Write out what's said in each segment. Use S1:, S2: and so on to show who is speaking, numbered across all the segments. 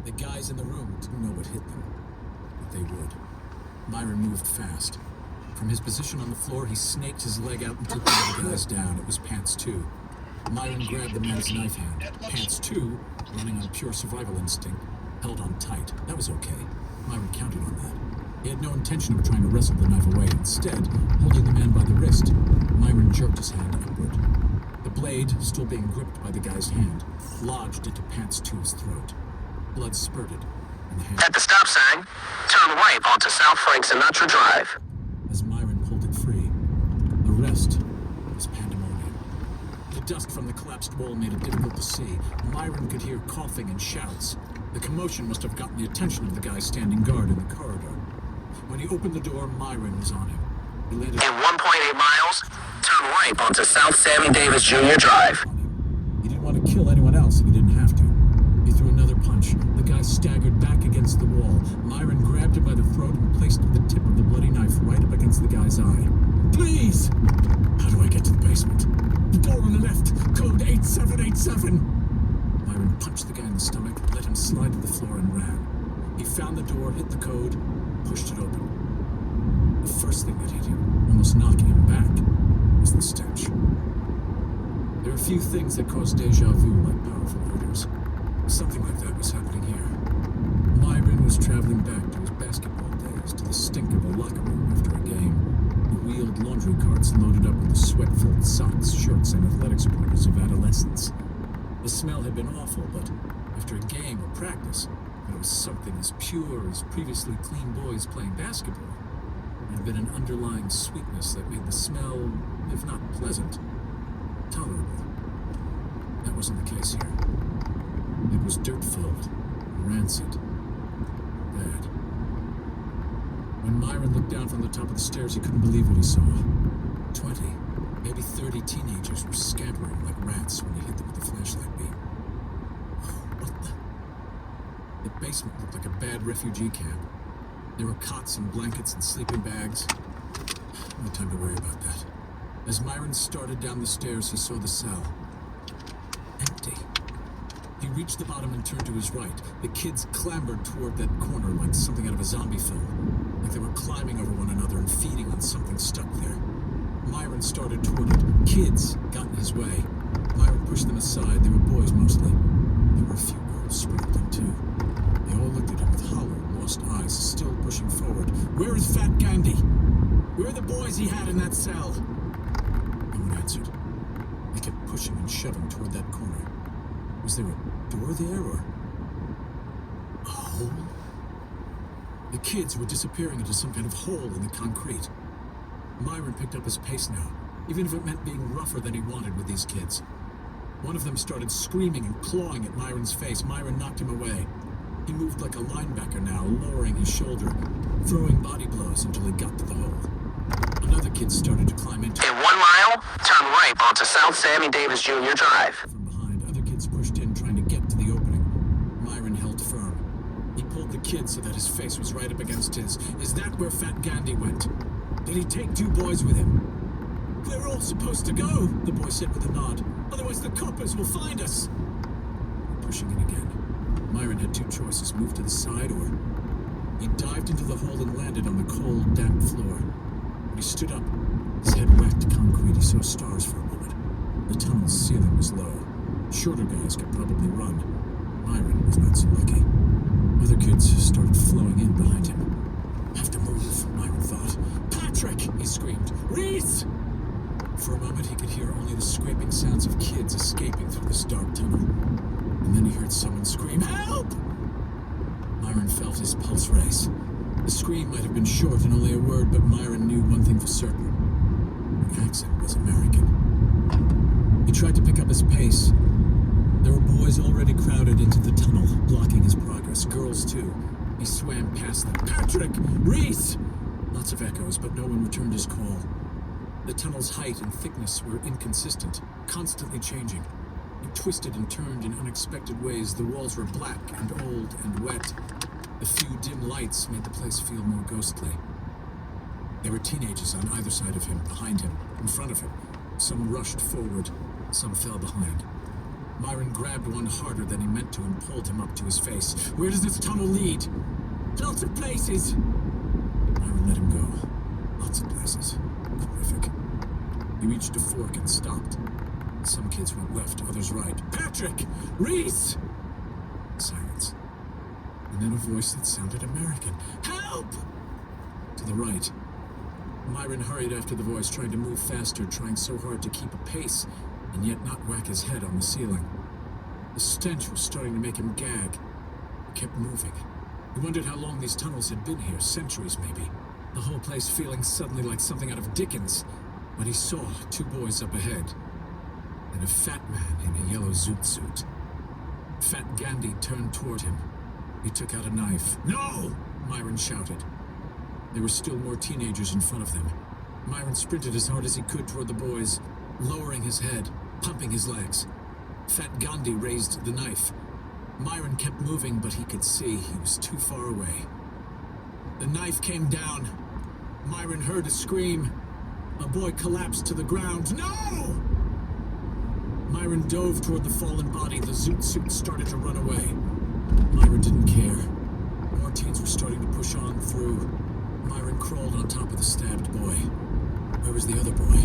S1: The guys in the room didn't know what hit them, but they would. Myron moved fast. From his position on the floor, he snaked his leg out and took one of the guys down. It was Pants 2. Myron grabbed the man's knife hand. Pants 2, running on pure survival instinct, held on tight. That was okay. Myron counted on that. He had no intention of trying to wrestle the knife away. Instead, holding the man by the wrist, Myron jerked his hand upward. The blade, still being gripped by the guy's hand, lodged into Pants 2's throat. Blood spurted, and the hand...
S2: At the stop sign, turn right onto South Frank Sinatra Drive.
S1: As Myron pulled it free, the rest was pandemonium. The dust from the collapsed wall made it difficult to see. Myron could hear coughing and shouts. The commotion must have gotten the attention of the guy standing guard in the corridor. When he opened the door, Myron was on him. He landed...
S2: In 1.8 miles, turn right onto South Sammy Davis Jr. Drive.
S1: He didn't want to kill anyone else if he didn't have to. He threw another punch. The guy staggered back against the wall. Myron grabbed him by the throat and placed the tip of the bloody knife right up against the guy's eye. Please! How do I get to the basement? The door on the left, code 8787. Myron punched the guy in the stomach, let him slide to the floor and ran. He found the door, hit the code, pushed it open. The first thing that hit him, almost knocking him back, was the stench. There are few things that cause deja vu like powerful odors. Something like that was happening here. Myron was traveling back to his basketball days, to the stink of a locker room after a game. The wheeled laundry carts loaded up with the sweat-filled socks, shirts, and athletic supporters of adolescence. The smell had been awful, but after a game or practice, there was something as pure as previously clean boys playing basketball. There had been an underlying sweetness that made the smell, if not pleasant, tolerable. That wasn't the case here. It was dirt-filled, rancid, bad. When Myron looked down from the top of the stairs, he couldn't believe what he saw. 20, maybe 30 teenagers were scampering like rats when he hit them with a flashlight beam. What the? The basement looked like a bad refugee camp. There were cots and blankets and sleeping bags. No time to worry about that. As Myron started down the stairs, he saw the cell. Empty. He reached the bottom and turned to his right. The kids clambered toward that corner like something out of a zombie film. Like they were climbing over one another and feeding on something stuck there. Myron started toward it. Kids got in his way. Myron pushed them aside. They were boys mostly. There were a few girls sprinkled in too. They all looked at him with hollow, lost eyes, still pushing forward. Where is Fat Gandhi? Where are the boys he had in that cell? No one answered. They kept pushing and shoving toward that corner. Was there a door there, or a hole? The kids were disappearing into some kind of hole in the concrete. Myron picked up his pace now, even if it meant being rougher than he wanted with these kids. One of them started screaming and clawing at Myron's face. Myron knocked him away. He moved like a linebacker now, lowering his shoulder, throwing body blows until he got to the hole. Another kid started to climb into it.
S2: In 1 mile, turn right onto South Sammy Davis Jr. Drive.
S1: From behind, other kids pushed in, trying to get to the opening. Myron held firm. He pulled the kid so that his face was right up against his. Is that where Fat Gandhi went? Did he take 2 boys with him? We're all supposed to go, the boy said with a nod. Otherwise the coppers will find us. Pushing in again. Myron had 2 choices, move to the side or... He dived into the hole and landed on the cold, damp floor. When he stood up, his head whacked concrete. He saw stars for a moment. The tunnel's ceiling was low. Shorter guys could probably run. Myron was not so lucky. Other kids started flowing in behind him. Have to move, Myron thought. Patrick! He screamed. Reese! For a moment, he could hear only the scraping sounds of kids escaping through this dark tunnel. And then he heard someone scream, "Help!" Myron felt his pulse race. The scream might have been short and only a word, but Myron knew one thing for certain. The accent was American. He tried to pick up his pace. There were boys already crowded into the tunnel, blocking his progress. Girls, too. He swam past them. Patrick! Reese! Lots of echoes, but no one returned his call. The tunnel's height and thickness were inconsistent, constantly changing. It twisted and turned in unexpected ways. The walls were black and old and wet. The few dim lights made the place feel more ghostly. There were teenagers on either side of him, behind him, in front of him. Some rushed forward, some fell behind. Myron grabbed one harder than he meant to and pulled him up to his face. Where does this tunnel lead? Lots of places. Myron let him go. Lots of places. Horrific. He reached a fork and stopped. Some kids went left, others right. Patrick! Reese! Silence. And then a voice that sounded American. Help! To the right. Myron hurried after the voice, trying to move faster, trying so hard to keep a pace, and yet not whack his head on the ceiling. The stench was starting to make him gag. He kept moving. He wondered how long these tunnels had been here, centuries maybe. The whole place feeling suddenly like something out of Dickens, when he saw two boys up ahead, and a fat man in a yellow zoot suit. Fat Gandhi turned toward him. He took out a knife. No! Myron shouted. There were still more teenagers in front of them. Myron sprinted as hard as he could toward the boys, lowering his head, pumping his legs. Fat Gandhi raised the knife. Myron kept moving, but he could see he was too far away. The knife came down. Myron heard a scream. A boy collapsed to the ground. No! Myron dove toward the fallen body. The zoot suit started to run away. Myron didn't care. More teens were starting to push on through. Myron crawled on top of the stabbed boy. Where was the other boy?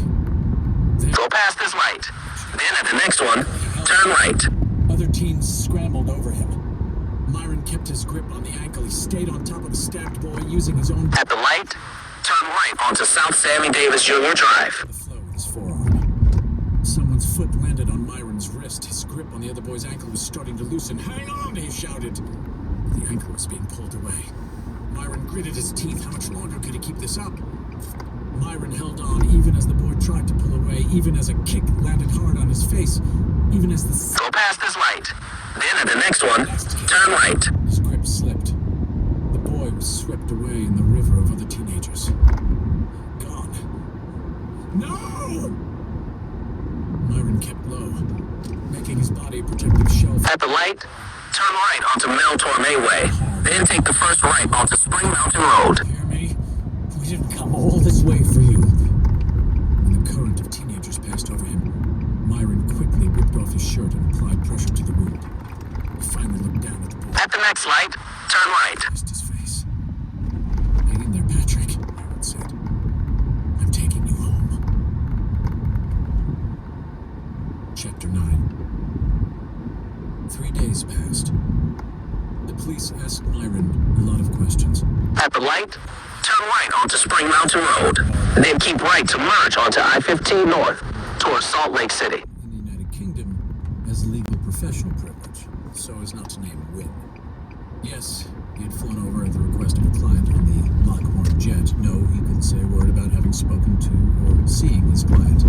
S1: There.
S2: Go past this light. Then at the next one, turn right.
S1: Other teens scrambled over him. Myron kept his grip on the ankle. He stayed on top of the stabbed boy, using his own...
S2: At the light, turn right onto South Sammy Davis Jr. Drive.
S1: The flow with his forearm. Someone's foot landed on Myron's wrist. His grip on the other boy's ankle was starting to loosen. Hang on, he shouted. The ankle was being pulled away. Myron gritted his teeth. How much longer could he keep this up? Myron held on even as the boy tried to pull away, even as a kick landed hard on his face, even as the...
S2: Go past this light. Then at the next one, turn right.
S1: His grip slipped. The boy was swept away in the river of other teenagers. Gone. No! Myron kept low, making his body a protective shelf.
S2: At the light, turn right onto Mel Torme Way. Then take the first right onto Spring Mountain Road.
S1: Hear me? We didn't come all this way for you. When the current of teenagers passed over him, Myron quickly ripped off his shirt and applied pressure to the wound. He finally looked down at the boy.
S2: At the next light, turn right.
S1: Kissed his face. Hang in there, Patrick, Myron said. I'm taking you home. Chapter 9. 3 days passed. The police asked Myron a lot of questions.
S2: At the light, turn right onto Spring Mountain Road. Then keep right to merge onto I-15 North towards Salt Lake City.
S1: In the United Kingdom, has legal professional privilege, so as not to name Wynn. Yes, he had flown over at the request of a client on the Luxor jet. No, he couldn't say a word about having spoken to or seeing his client.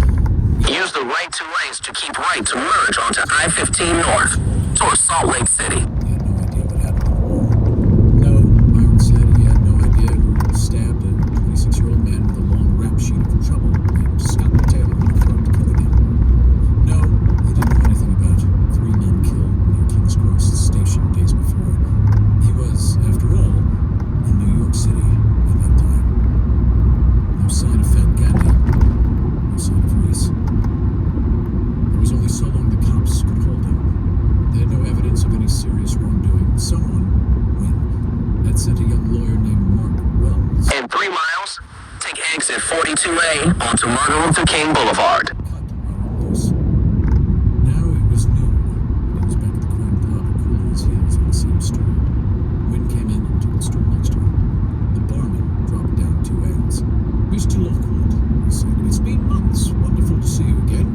S2: Use the right two lanes to keep right to merge onto I-15 North towards Salt Lake City.
S1: He had no idea what happened in the war. No, Myron said he had no idea who stabbed a 26-year-old man with a long rap sheet of trouble named Scott Taylor in the throat, killing him. No, he didn't know anything about 3 men killed near King's Cross Station days before. He was, after all, in New York City at that time. No sign of Fat Gandhi. No sign of Reese. There was only so long the cops could hold him. They had no evidence of any serious wrongdoing. Someone, Wynn, had sent a young lawyer named Mark Wells.
S2: In 3 miles, take exit 42A onto Martin Luther King Boulevard.
S1: Cut Myron loose. Now it was noon. He was back at the Crown Pub at cooling his heels on the same stool. Wynn came in and took the stool next to him. The barman dropped down 2 ends. Mr. Lockwood, he said, it's been months. Wonderful to see you again.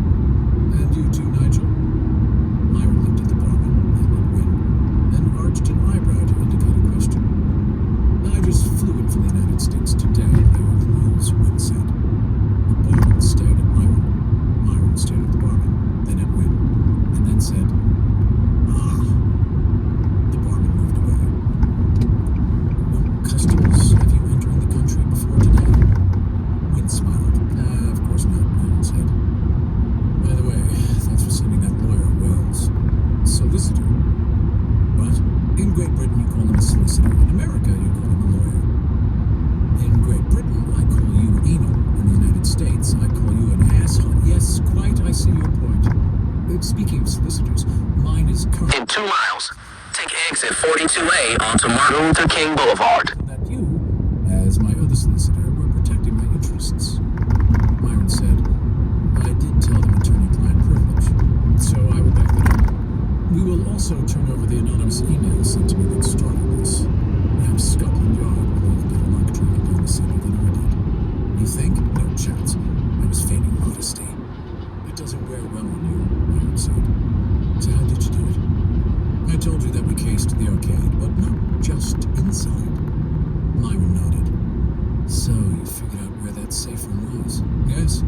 S1: And you too, Nigel. Myron looked at the barman and at Wynn, then arched an eyebrow to indicate a question. I just flew in from the United States today. There are rules, Wynn said. The barman stared at Myron. Myron stared at the barman, then at Wynn, and then said, Ah. The barman moved away. What customs have you entering the country before today? Wynn smiled. Of course not, Myron said. By the way, thanks for sending that lawyer, Wells. Solicitor. What? In Great Britain, you call him a solicitor. In America, you call him a lawyer. In Great Britain, I call you anal. In the United States, I call you an asshole. Yes, quite, I see your point. speaking of solicitors, mine is current.
S2: In 2 miles, take exit 42A onto Martin Luther King Boulevard.
S1: That you, as my other solicitor, were protecting my interests. Myron said, I did tell them attorney-client privilege, so I will back that up. We will also turn over the anonymous email sent to me that started this. Perhaps Scotland Yard will have better luck tracking down the sender than I did. You think? No chance. I was feigning modesty. It doesn't wear well on you, Myron said. So how did you do it? I told you that we cased the arcade, but not just inside. Myron nodded. So you figured out where that safe room was? Yes.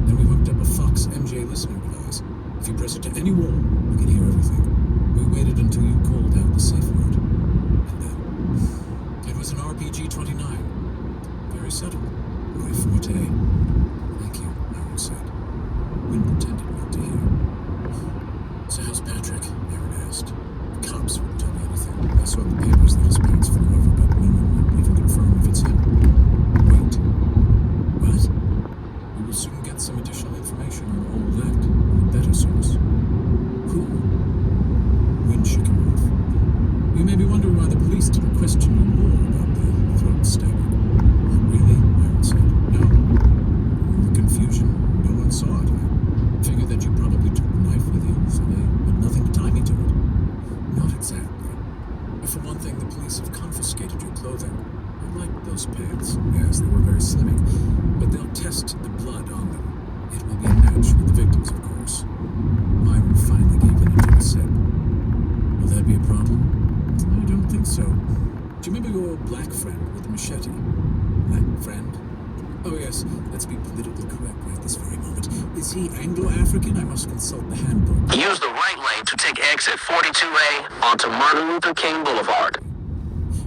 S1: Then we hooked up a Fox MJ listening device. If you press it to any wall, we can hear everything. We waited until you called out the safe word. And then it was an RPG-29. Very subtle. My forte. Thank you, Myron said. Wynn pretended not to hear. So how's Patrick? Aaron asked. The cops wouldn't tell me anything. I saw in the papers that his parents flew over, but no one would even confirm if it's him. Wait. What? We will soon get some additional information on all that from a better source. Who? Wynn shook him off. You may be wondering why the police didn't question you more about the throat stabbing. Really? Aaron said. No. In the confusion, no one saw it. I figured that you probably took the knife with you, so they had nothing to tie me to it. Not exactly. For one thing, the police have confiscated your clothing. I like those pants. Yes, they were very slimming. But they'll test the blood on them. It will be a match with the victims, of course. Myron finally gave in and took a sip. Will that be a problem? I don't think so. Do you remember your black friend with the machete? Black friend? Oh yes, let's be politically correct right this very moment. Is he Anglo-African? I must consult the handbook.
S2: Use the right lane to take exit 42A onto Martin Luther King Boulevard.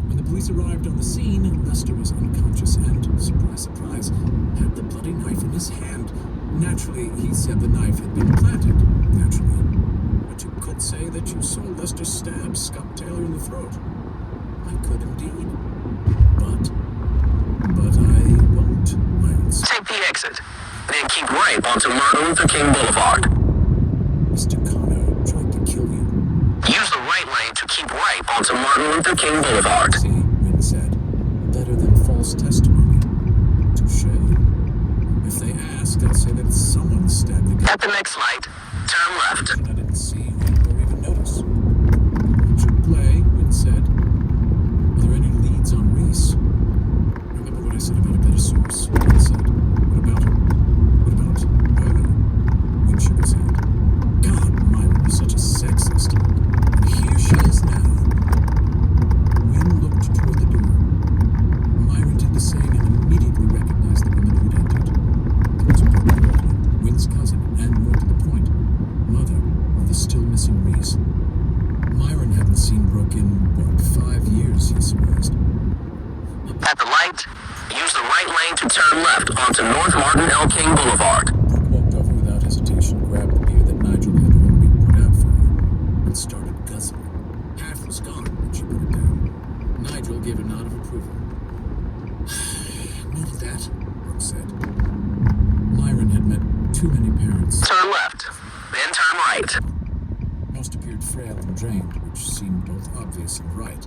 S1: When the police arrived on the scene, Lester was unconscious and, surprise, surprise, had the bloody knife in his hand. Naturally, he said the knife had been planted. Naturally. But you could say that you saw Lester stab Scott Taylor in the throat. I could indeed. But I won't, Myron said.
S2: Take the exit, then keep right onto Martin Luther King Boulevard.
S1: Mr. Connor tried to kill you.
S2: Use the right lane to keep right onto Martin Luther King Boulevard.
S1: See, Wynn said. Better than false testimony. Touché. If they ask, I'll say that someone stabbed the guy.
S2: At the next light, turn left.
S1: I didn't see or even notice. It should play, Wynn said. Are there any leads on Reese? Remember what I said about a better source? Wynn said. What about her? What about her? Wynn shook his head. God, Myron, you're such a sexist. And here she is now. Wynn looked toward the door. Myron did the same and immediately recognized the woman who'd entered. It was Brooke Baldwin, Wynn's cousin, and more to the point, mother of the still missing Reese. Myron hadn't seen Brooke in, 5 years, he surmised.
S2: At the light, use the right lane to turn left onto North Martin L. King Boulevard.
S1: Brooke walked over without hesitation, grabbed the beer that Nigel had already put out for her, and started guzzling. Half was gone when she put it down. Nigel gave a nod of approval. Needed that, Brooke said. Myron had met too many parents.
S2: Turn left, then turn right.
S1: Most appeared frail and drained, which seemed both obvious and right.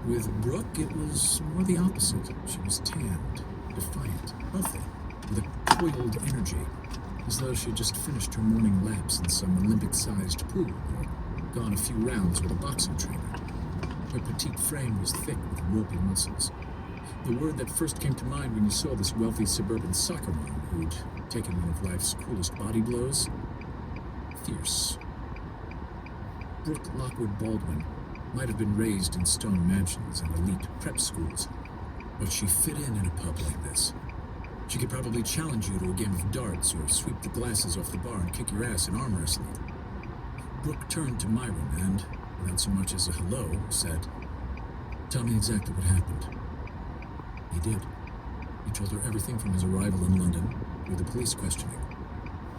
S1: With Brooke, it was more the opposite. She was tanned, defiant, healthy, with a coiled energy, as though she had just finished her morning laps in some Olympic-sized pool or gone a few rounds with a boxing trainer. Her petite frame was thick with ropey muscles. The word that first came to mind when you saw this wealthy suburban soccer mom who'd taken one of life's coolest body blows? Fierce. Brooke Lockwood Baldwin might have been raised in stone mansions and elite prep schools, but she fit in a pub like this. She could probably challenge you to a game of darts or sweep the glasses off the bar and kick your ass in arm wrestling. Brooke turned to Myron and, without so much as a hello, said, "Tell me exactly what happened." He did. He told her everything from his arrival in London through the police questioning.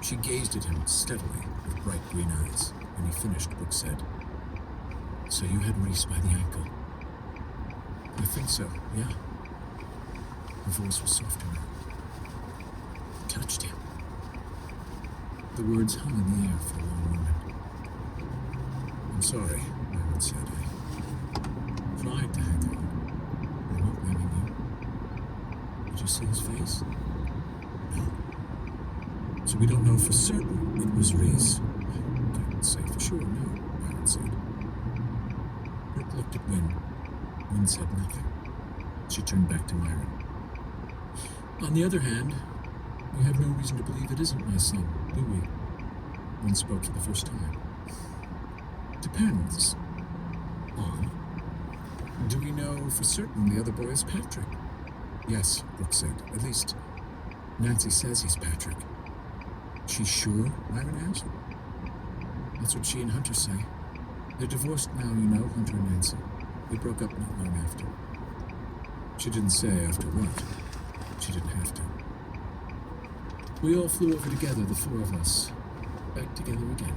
S1: She gazed at him steadily with bright green eyes. When he finished, Brooke said, "So you had Reese by the ankle?" "I think so, yeah." Her voice was softer now. "Touched him." The words hung in the air for a long moment. I'm sorry, Myron said. I tried to hang on. I'm not blaming you. Did you see his face? No. So we don't know for certain it was Reese. I can't say for sure, no, Myron said. Rick looked at Wynne. Wynne said nothing. She turned back to Myron. On the other hand, we have no reason to believe it isn't my son, do we? Wynne spoke for the first time. Depends on. Do we know for certain the other boy is Patrick? Yes, Brooke said. At least, Nancy says he's Patrick. She's sure? Myron asked. That's what she and Hunter say. They're divorced now, you know, Hunter and Nancy. They broke up not long after. She didn't say after what. She didn't have to. We all flew over together, the four of us. Back together again.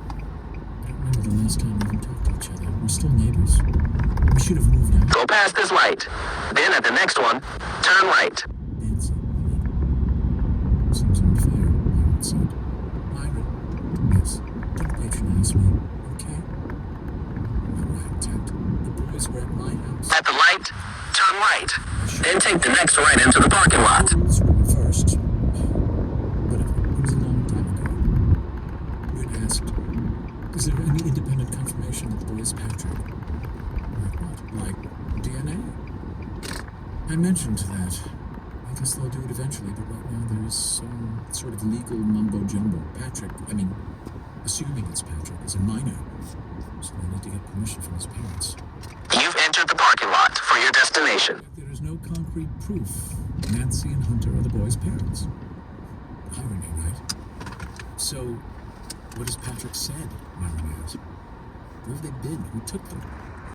S1: I don't remember the last time we even talked to each other. We're still neighbors. We should have moved out.
S2: Go past this light. Then at the next one, turn right.
S1: Nancy, seems unfair, Myron said. Myron, yes, don't patronize me, okay? All right, Ted. The boys were at my house.
S2: At the light, turn right. Then take the next right into the parking lot.
S1: Rules were reversed. But it was a long time ago. Wynne asked, is there any independent confirmation that the boy is Patrick? Like what? Like DNA? I mentioned that. I guess they'll do it eventually, but right now there is some sort of legal mumbo-jumbo. Assuming it's Patrick, is a minor. So they need to get permission from his parents.
S2: You've entered the parking lot for your destination.
S1: There is no concrete proof Nancy and Hunter are the boy's parents. Irony, right? So, what has Patrick said? Myron asked. Where have they been? Who took them?